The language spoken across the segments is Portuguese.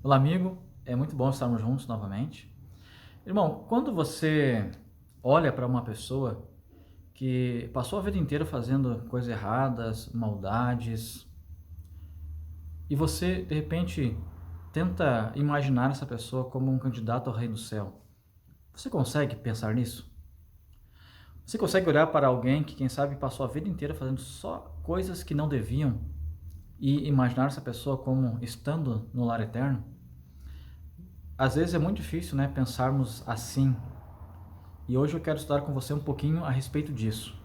Olá, amigo. É muito bom estarmos juntos novamente. Irmão, quando você olha para uma pessoa que passou a vida inteira fazendo coisas erradas, maldades, e você, de repente, tenta imaginar essa pessoa como um candidato ao reino do céu, você consegue pensar nisso? Você consegue olhar para alguém que, quem sabe, passou a vida inteira fazendo só coisas que não deviam e imaginar essa pessoa como estando no lar eterno? Às vezes é muito difícil, né, pensarmos assim. E hoje eu quero estudar com você um pouquinho a respeito disso.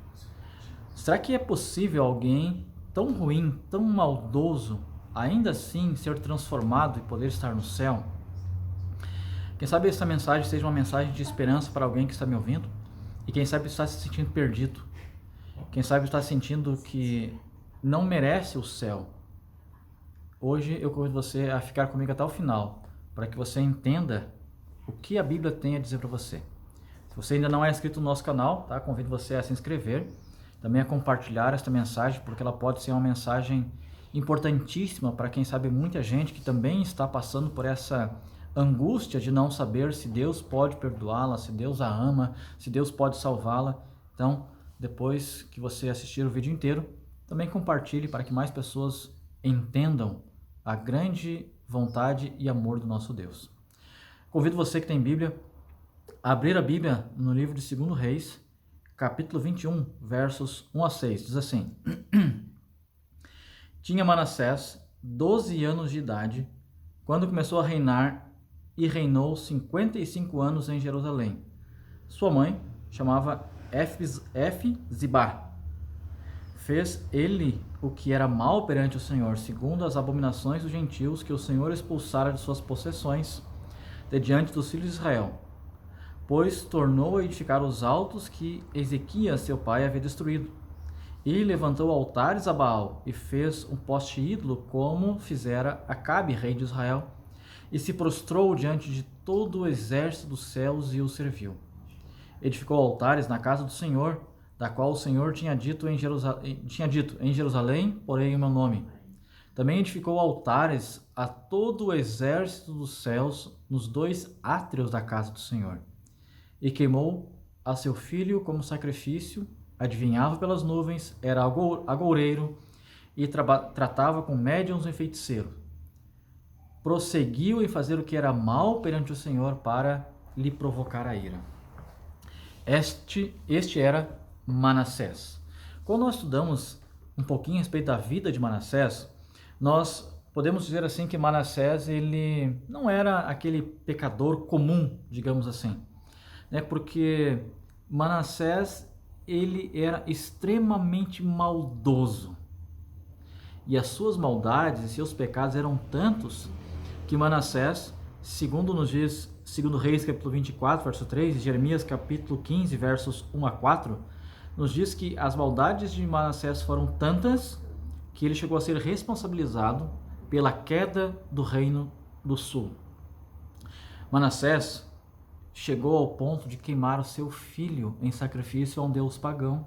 Será que é possível alguém tão ruim, tão maldoso, ainda assim ser transformado e poder estar no céu? Quem sabe essa mensagem seja uma mensagem de esperança para alguém que está me ouvindo e quem sabe está se sentindo perdido. Quem sabe está sentindo que não merece o céu. Hoje eu convido você a ficar comigo até o final, para que você entenda o que a Bíblia tem a dizer para você. Se você ainda não é inscrito no nosso canal, tá? Convido você a se inscrever, também a compartilhar esta mensagem, porque ela pode ser uma mensagem importantíssima para quem sabe muita gente que também está passando por essa angústia de não saber se Deus pode perdoá-la, se Deus a ama, se Deus pode salvá-la. Então, depois que você assistir o vídeo inteiro, também compartilhe para que mais pessoas entendam a grande vontade e amor do nosso Deus. Convido você que tem Bíblia abrir a Bíblia no livro de 2 Reis, capítulo 21, versos 1 a 6. Diz assim: Tinha Manassés 12 anos de idade quando começou a reinar e reinou 55 anos em Jerusalém. Sua mãe chamava Efzibá. Fez ele o que era mal perante o Senhor, segundo as abominações dos gentios que o Senhor expulsara de suas possessões, de diante dos filhos de Israel, pois tornou a edificar os altos que Ezequias seu pai havia destruído. E levantou altares a Baal, e fez um poste ídolo, como fizera Acabe, rei de Israel, e se prostrou diante de todo o exército dos céus e o serviu. Edificou altares na casa do Senhor, da qual o Senhor tinha dito, em Jerusalém, porém o meu nome. Também edificou altares a todo o exército dos céus nos 2 átrios da casa do Senhor. E queimou a seu filho como sacrifício, adivinhava pelas nuvens, era agoureiro e tratava com médiuns e feiticeiros. Prosseguiu em fazer o que era mal perante o Senhor para lhe provocar a ira. Este era Manassés. Quando nós estudamos um pouquinho a respeito da vida de Manassés, nós podemos dizer assim que Manassés ele não era aquele pecador comum, digamos assim, né? Porque Manassés ele era extremamente maldoso e as suas maldades e seus pecados eram tantos que Manassés, segundo nos diz segundo Reis capítulo 24, verso 3, e Jeremias capítulo 15, versos 1 a 4, nos diz que as maldades de Manassés foram tantas que ele chegou a ser responsabilizado pela queda do reino do sul. Manassés chegou ao ponto de queimar o seu filho em sacrifício a um deus pagão.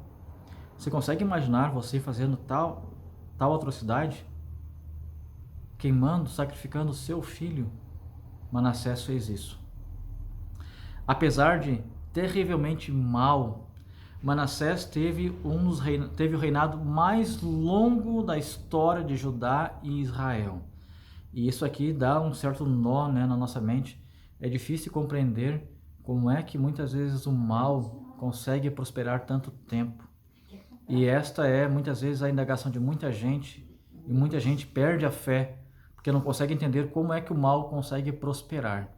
Você consegue imaginar você fazendo tal atrocidade? Queimando, sacrificando o seu filho? Manassés fez isso. Apesar de terrivelmente mal, Manassés teve o reinado mais longo da história de Judá e Israel. E isso aqui dá um certo nó, né, na nossa mente. É difícil compreender como é que muitas vezes o mal consegue prosperar tanto tempo. E esta é muitas vezes a indagação de muita gente, e muita gente perde a fé, porque não consegue entender como é que o mal consegue prosperar.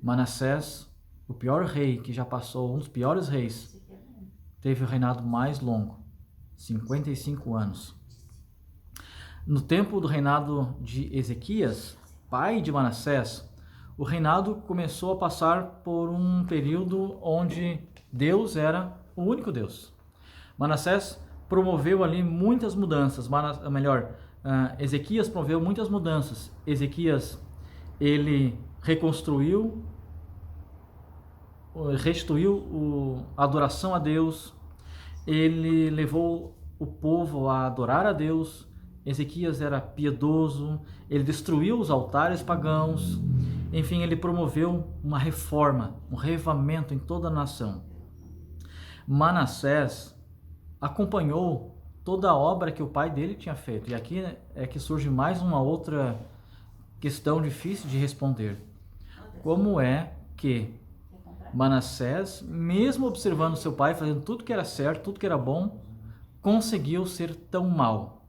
Manassés, o pior rei que já passou, um dos piores reis, teve o reinado mais longo, 55 anos. No tempo do reinado de Ezequias, pai de Manassés, o reinado começou a passar por um período onde Deus era o único Deus. Manassés promoveu ali muitas mudanças, Ezequias promoveu muitas mudanças. Ezequias, ele restituiu a adoração a Deus, ele levou o povo a adorar a Deus, Ezequias era piedoso, ele destruiu os altares pagãos, enfim, ele promoveu uma reforma, um reavivamento em toda a nação. Manassés acompanhou toda a obra que o pai dele tinha feito. E aqui é que surge mais uma outra questão difícil de responder. Como é que Manassés, mesmo observando seu pai, fazendo tudo que era certo, tudo que era bom, conseguiu ser tão mal?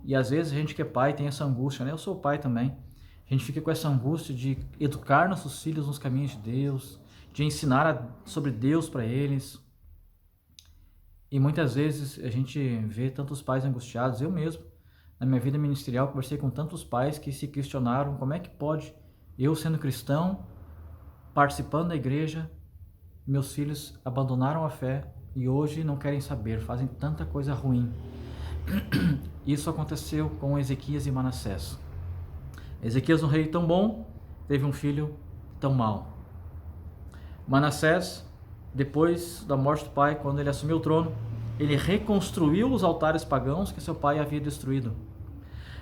E às vezes a gente que é pai tem essa angústia, né? Eu sou pai também. A gente fica com essa angústia de educar nossos filhos nos caminhos de Deus, de ensinar sobre Deus para eles. E muitas vezes a gente vê tantos pais angustiados. Eu mesmo, na minha vida ministerial, conversei com tantos pais que se questionaram como é que pode, eu sendo cristão, participando da igreja, meus filhos abandonaram a fé e hoje não querem saber, fazem tanta coisa ruim. Isso aconteceu com Ezequias e Manassés. Ezequias, um rei tão bom, teve um filho tão mau. Manassés, depois da morte do pai, quando ele assumiu o trono, ele reconstruiu os altares pagãos que seu pai havia destruído.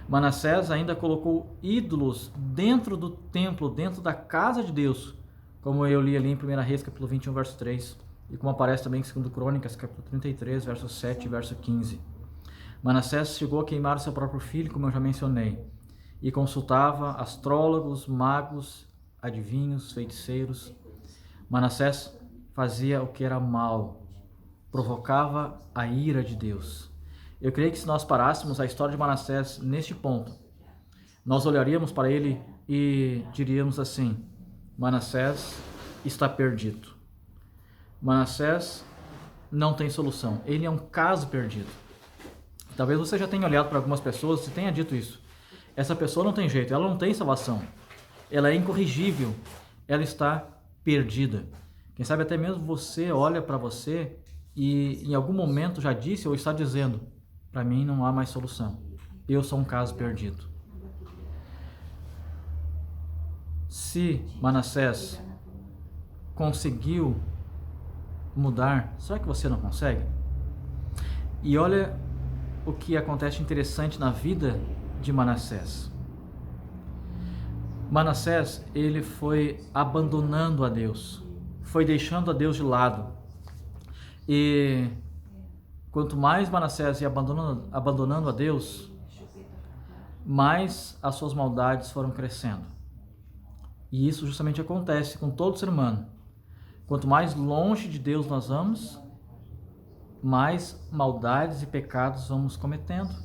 Manassés ainda colocou ídolos dentro do templo, dentro da casa de Deus, como eu li ali em 1 Reis, capítulo 21, verso 3, e como aparece também em 2 Crônicas, capítulo 33, verso 7 e verso 15. Manassés chegou a queimar o seu próprio filho, como eu já mencionei, e consultava astrólogos, magos, adivinhos, feiticeiros. Manassés fazia o que era mal, provocava a ira de Deus. Eu creio que se nós parássemos a história de Manassés neste ponto, nós olharíamos para ele e diríamos assim: Manassés está perdido. Manassés não tem solução. Ele é um caso perdido. Talvez você já tenha olhado para algumas pessoas e tenha dito isso. Essa pessoa não tem jeito, ela não tem salvação. Ela é incorrigível. Ela está perdida. Quem sabe até mesmo você olha para você e em algum momento já disse ou está dizendo: para mim não há mais solução. Eu sou um caso perdido. Se Manassés conseguiu mudar, será que você não consegue? E olha o que acontece interessante na vida de Manassés. Manassés, ele foi abandonando a Deus, foi deixando a Deus de lado. E quanto mais Manassés ia abandonando a Deus, mais as suas maldades foram crescendo. E isso justamente acontece com todo ser humano. Quanto mais longe de Deus nós vamos, mais maldades e pecados vamos cometendo.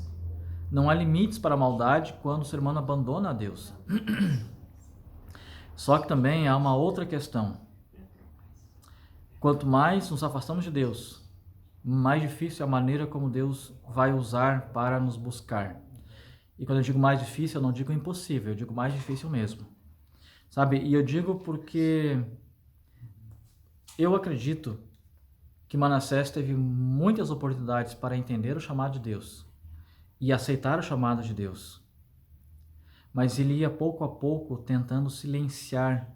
Não há limites para a maldade quando o ser humano abandona a Deus. Só que também há uma outra questão. Quanto mais nos afastamos de Deus, mais difícil é a maneira como Deus vai usar para nos buscar. E quando eu digo mais difícil, eu não digo impossível, eu digo mais difícil mesmo. Sabe? E eu digo porque eu acredito que Manassés teve muitas oportunidades para entender o chamado de Deus e aceitar o chamado de Deus. Mas ele ia pouco a pouco tentando silenciar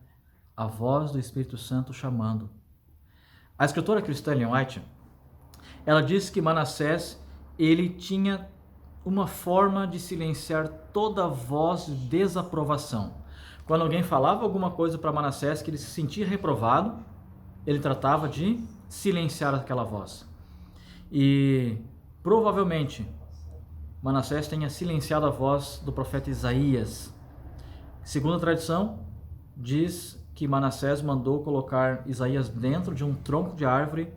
a voz do Espírito Santo chamando. A escritora cristã Ellen White, ela diz que Manassés, ele tinha uma forma de silenciar toda voz de desaprovação. Quando alguém falava alguma coisa para Manassés que ele se sentia reprovado, ele tratava de silenciar aquela voz. E provavelmente Manassés tenha silenciado a voz do profeta Isaías. Segundo a tradição, diz que Manassés mandou colocar Isaías dentro de um tronco de árvore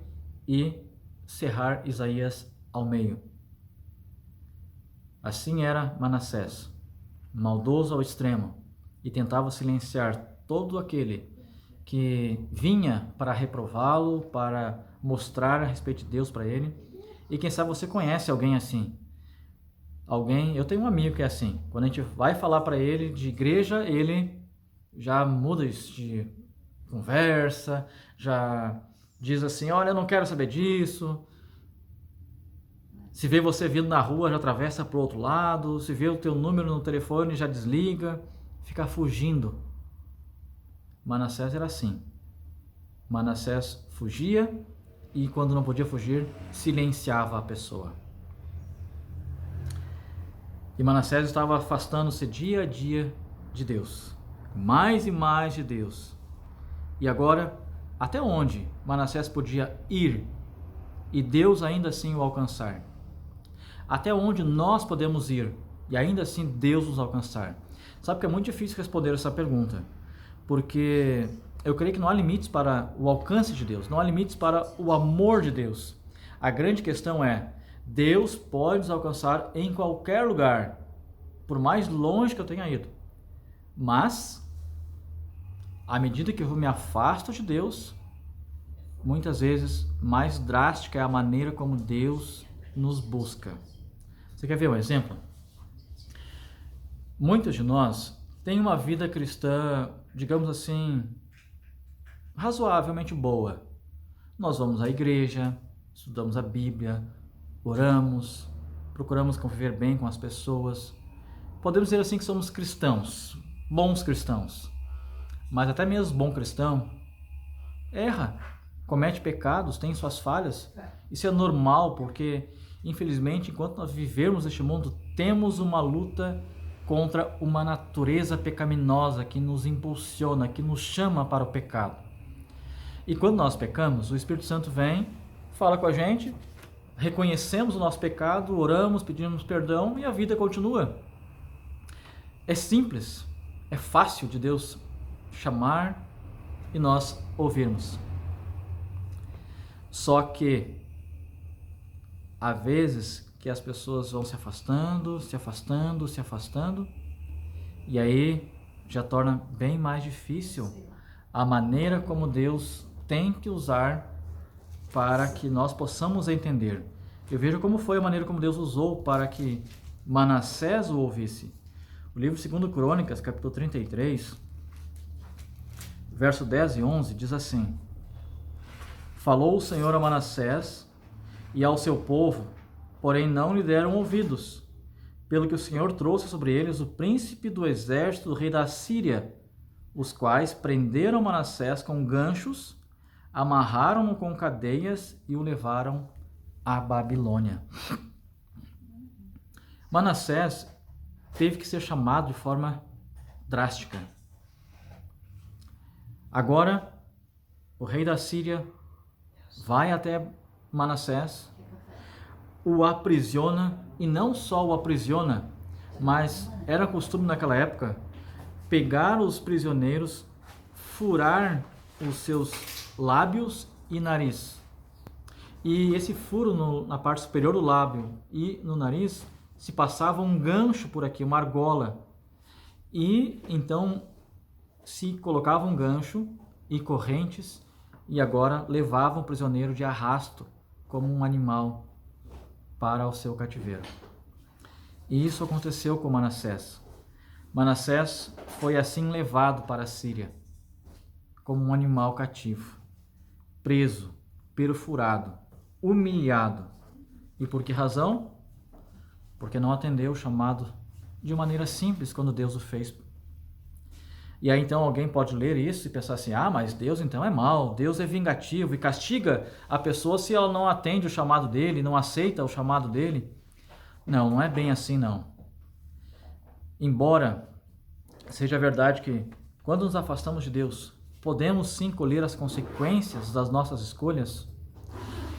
e serrar Isaías ao meio. Assim era Manassés, maldoso ao extremo, e tentava silenciar todo aquele que vinha para reprová-lo, para mostrar a respeito de Deus para ele. E quem sabe você conhece alguém assim. Eu tenho um amigo que é assim. Quando a gente vai falar para ele de igreja, ele já muda de conversa, já diz assim: olha, eu não quero saber disso. Se vê você vindo na rua, já atravessa para o outro lado. Se vê o teu número no telefone, já desliga. Fica fugindo. Manassés era assim. Manassés fugia e quando não podia fugir, silenciava a pessoa. E Manassés estava afastando-se dia a dia de Deus, mais e mais de Deus. E agora, até onde Manassés podia ir e Deus ainda assim o alcançar? Até onde nós podemos ir e ainda assim Deus nos alcançar? Sabe que é muito difícil responder essa pergunta, porque eu creio que não há limites para o alcance de Deus, não há limites para o amor de Deus. A grande questão é, Deus pode nos alcançar em qualquer lugar, por mais longe que eu tenha ido. Mas, à medida que eu me afasto de Deus, muitas vezes mais drástica é a maneira como Deus nos busca. Você quer ver um exemplo? Muitos de nós têm uma vida cristã, digamos assim, razoavelmente boa. Nós vamos à igreja, estudamos a Bíblia, oramos, procuramos conviver bem com as pessoas. Podemos dizer assim que somos cristãos, bons cristãos. Mas até mesmo bom cristão erra, comete pecados, tem suas falhas. Isso é normal, porque infelizmente, enquanto nós vivermos neste mundo, temos uma luta contra uma natureza pecaminosa que nos impulsiona, que nos chama para o pecado. E quando nós pecamos, o Espírito Santo vem, fala com a gente, reconhecemos o nosso pecado, oramos, pedimos perdão e a vida continua. É simples, é fácil de Deus chamar e nós ouvirmos. Só que há vezes que as pessoas vão se afastando, e aí já torna bem mais difícil a maneira como Deus tem que usar para que nós possamos entender. Eu vejo como foi a maneira como Deus usou para que Manassés o ouvisse. O livro 2 Crônicas, capítulo 33, verso 10 e 11, diz assim: Falou o Senhor a Manassés e ao seu povo, porém não lhe deram ouvidos, pelo que o Senhor trouxe sobre eles o príncipe do exército do rei da Síria, os quais prenderam Manassés com ganchos, amarraram-no com cadeias e o levaram à Babilônia. Manassés teve que ser chamado de forma drástica. Agora, o rei da Síria vai até Manassés, o aprisiona, e não só o aprisiona, mas era costume naquela época pegar os prisioneiros, furar os seus lábios e nariz. E esse furo na parte superior do lábio e no nariz se passava um gancho por aqui, uma argola. E então se colocava um gancho e correntes e agora levavam o prisioneiro de arrasto como um animal para o seu cativeiro. E isso aconteceu com Manassés. Manassés foi assim levado para a Síria, como um animal cativo, preso, perfurado, humilhado. E por que razão? Porque não atendeu o chamado de maneira simples quando Deus o fez. E aí então alguém pode ler isso e pensar assim, mas Deus então é mau, Deus é vingativo e castiga a pessoa se ela não atende o chamado dele, não aceita o chamado dele. Não, não é bem assim não. Embora seja verdade que quando nos afastamos de Deus, podemos sim colher as consequências das nossas escolhas,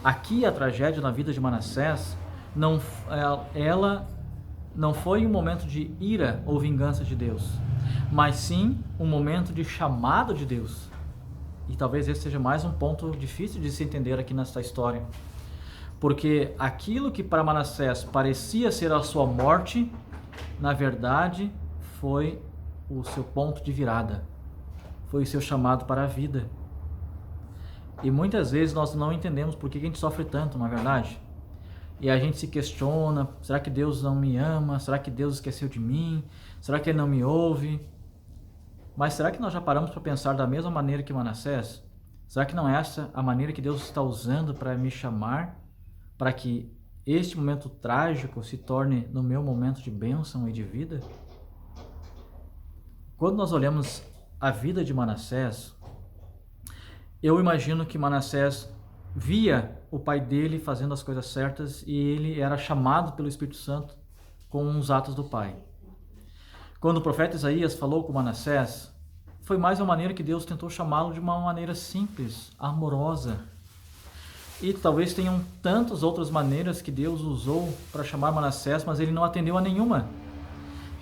aqui a tragédia na vida de Manassés, ela não foi um momento de ira ou vingança de Deus, mas sim um momento de chamado de Deus. E talvez esse seja mais um ponto difícil de se entender aqui nesta história. Porque aquilo que para Manassés parecia ser a sua morte, na verdade foi o seu ponto de virada. Foi o seu chamado para a vida. E muitas vezes nós não entendemos por que a gente sofre tanto, não é verdade? E a gente se questiona, será que Deus não me ama? Será que Deus esqueceu de mim? Será que Ele não me ouve? Mas será que nós já paramos para pensar da mesma maneira que Manassés? Será que não é essa a maneira que Deus está usando para me chamar? Para que este momento trágico se torne no meu momento de bênção e de vida? Quando nós olhamos a vida de Manassés, eu imagino que Manassés via o pai dele fazendo as coisas certas e ele era chamado pelo Espírito Santo com os atos do pai. Quando o profeta Isaías falou com Manassés, foi mais uma maneira que Deus tentou chamá-lo de uma maneira simples, amorosa. E talvez tenham tantas outras maneiras que Deus usou para chamar Manassés, mas ele não atendeu a nenhuma.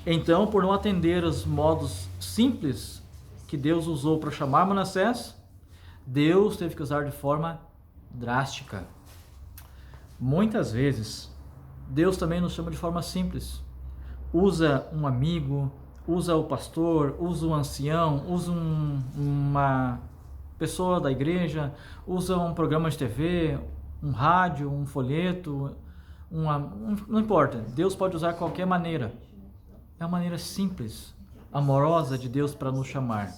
Então, por não atender os modos simples que Deus usou para chamar Manassés, Deus teve que usar de forma drástica. Muitas vezes, Deus também nos chama de forma simples. Usa um amigo, usa o pastor, usa o ancião, usa uma pessoa da igreja, usa um programa de TV, um rádio, um folheto, não importa. Deus pode usar qualquer maneira. É uma maneira simples, amorosa de Deus para nos chamar.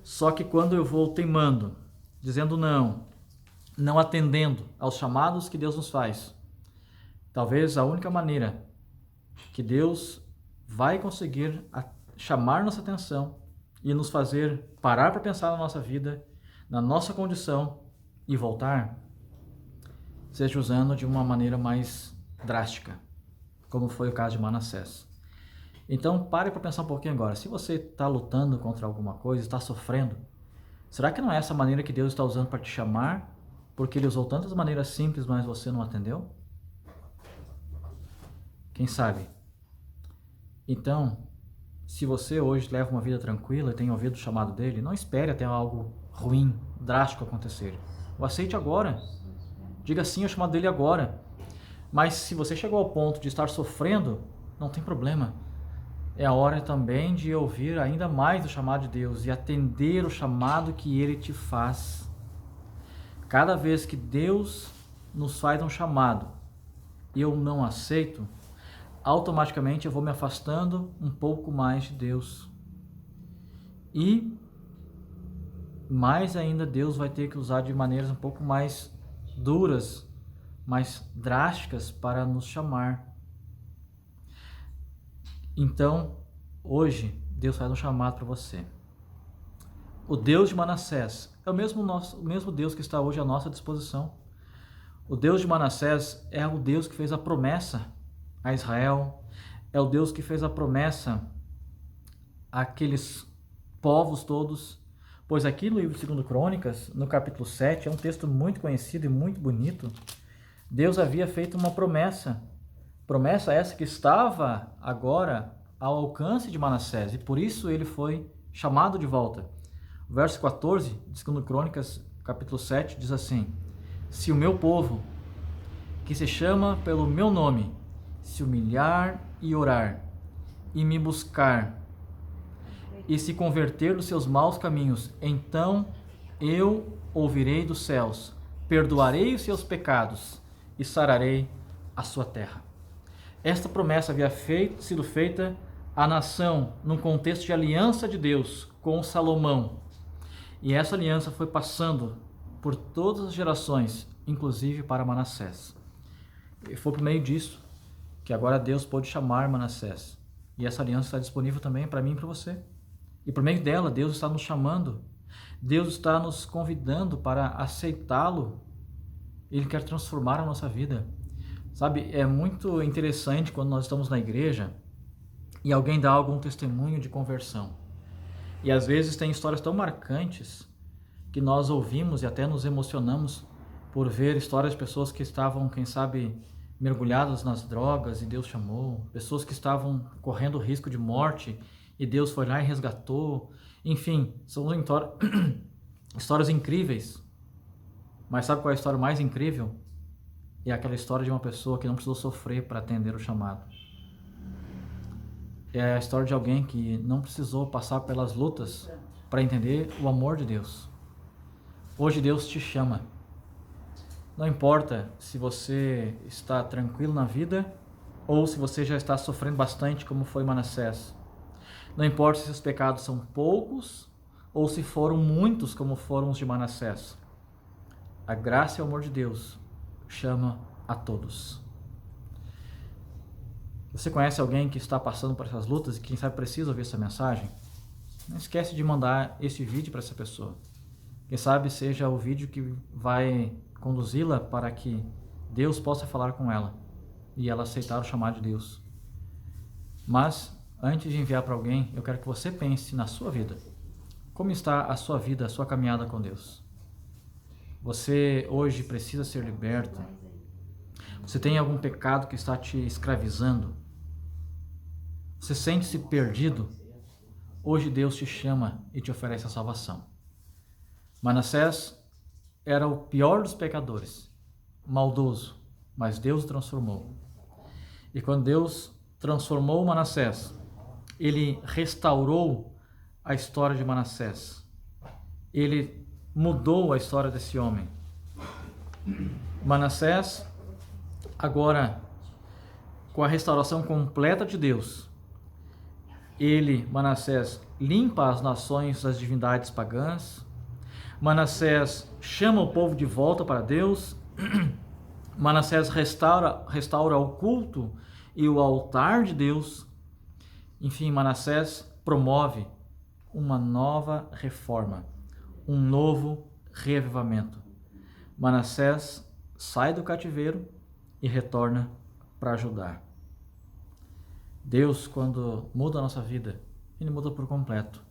Só que quando eu vou teimando, dizendo não atendendo aos chamados que Deus nos faz, talvez a única maneira que Deus vai conseguir chamar nossa atenção e nos fazer parar para pensar na nossa vida, na nossa condição e voltar, seja usando de uma maneira mais drástica, como foi o caso de Manassés. Então pare para pensar um pouquinho agora. Se você está lutando contra alguma coisa, está sofrendo, será que não é essa maneira que Deus está usando para te chamar? Porque Ele usou tantas maneiras simples, mas você não atendeu? Quem sabe? Então, se você hoje leva uma vida tranquila e tem ouvido o chamado dele, não espere até algo ruim, drástico acontecer. O aceite agora. Diga sim ao chamado dele agora. Mas se você chegou ao ponto de estar sofrendo, não tem problema. É a hora também de ouvir ainda mais do chamado de Deus e atender o chamado que Ele te faz. Cada vez que Deus nos faz um chamado e eu não aceito, automaticamente eu vou me afastando um pouco mais de Deus. E mais ainda Deus vai ter que usar de maneiras um pouco mais duras, mais drásticas para nos chamar. Então, hoje, Deus faz um chamado para você. O Deus de Manassés é o mesmo Deus que está hoje à nossa disposição. O Deus de Manassés é o Deus que fez a promessa a Israel, é o Deus que fez a promessa àqueles povos todos, pois aqui no livro de 2 Crônicas, no capítulo 7, é um texto muito conhecido e muito bonito. Deus havia feito uma promessa essa que estava agora ao alcance de Manassés, e por isso ele foi chamado de volta. O verso 14 de 2 Crônicas, capítulo 7, diz assim: se o meu povo, que se chama pelo meu nome, se humilhar e orar, e me buscar, e se converter dos seus maus caminhos, então eu ouvirei dos céus, perdoarei os seus pecados e sararei a sua terra. Esta promessa havia sido feita à nação num contexto de aliança de Deus com Salomão. E essa aliança foi passando por todas as gerações, inclusive para Manassés. E foi por meio disso que agora Deus pôde chamar Manassés. E essa aliança está disponível também para mim e para você. E por meio dela, Deus está nos chamando, Deus está nos convidando para aceitá-lo. Ele quer transformar a nossa vida. Sabe, é muito interessante quando nós estamos na igreja e alguém dá algum testemunho de conversão. E às vezes tem histórias tão marcantes que nós ouvimos e até nos emocionamos por ver histórias de pessoas que estavam, quem sabe, mergulhadas nas drogas e Deus chamou, pessoas que estavam correndo risco de morte e Deus foi lá e resgatou. Enfim, são histórias incríveis. Mas sabe qual é a história mais incrível? É aquela história de uma pessoa que não precisou sofrer para atender o chamado. É a história de alguém que não precisou passar pelas lutas para entender o amor de Deus. Hoje Deus te chama. Não importa se você está tranquilo na vida ou se você já está sofrendo bastante, como foi Manassés. Não importa se os pecados são poucos ou se foram muitos, como foram os de Manassés. A graça e o amor de Deus chama a todos. Você conhece alguém que está passando por essas lutas e quem sabe precisa ouvir essa mensagem? Não esquece de mandar esse vídeo para essa pessoa. Quem sabe seja o vídeo que vai conduzi-la para que Deus possa falar com ela e ela aceitar o chamado de Deus. Mas, antes de enviar para alguém, eu quero que você pense na sua vida. Como está a sua vida, a sua caminhada com Deus? Você hoje precisa ser liberto? Você tem algum pecado que está te escravizando? Você sente-se perdido? Hoje Deus te chama e te oferece a salvação. Manassés era o pior dos pecadores, maldoso, mas Deus o transformou. E quando Deus transformou Manassés, ele restaurou a história de Manassés. Ele mudou a história desse homem. Manassés, agora, com a restauração completa de Deus, Manassés, limpa as nações das divindades pagãs. Manassés chama o povo de volta para Deus. Manassés restaura o culto e o altar de Deus. Enfim, Manassés promove uma nova reforma, um novo reavivamento. Manassés sai do cativeiro e retorna para Judá. Deus, quando muda a nossa vida, Ele muda por completo,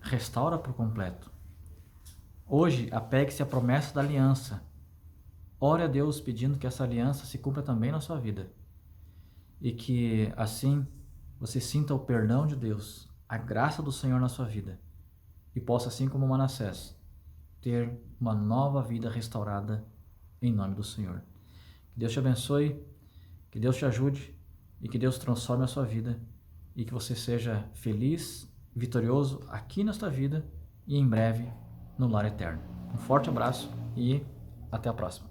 restaura por completo. Hoje, apegue-se à promessa da aliança. Ore a Deus pedindo que essa aliança se cumpra também na sua vida. E que, assim, você sinta o perdão de Deus, a graça do Senhor na sua vida. E possa, assim como Manassés, ter uma nova vida restaurada em nome do Senhor. Que Deus te abençoe, que Deus te ajude e que Deus transforme a sua vida e que você seja feliz, vitorioso aqui nesta vida e em breve no lar eterno. Um forte abraço e até a próxima.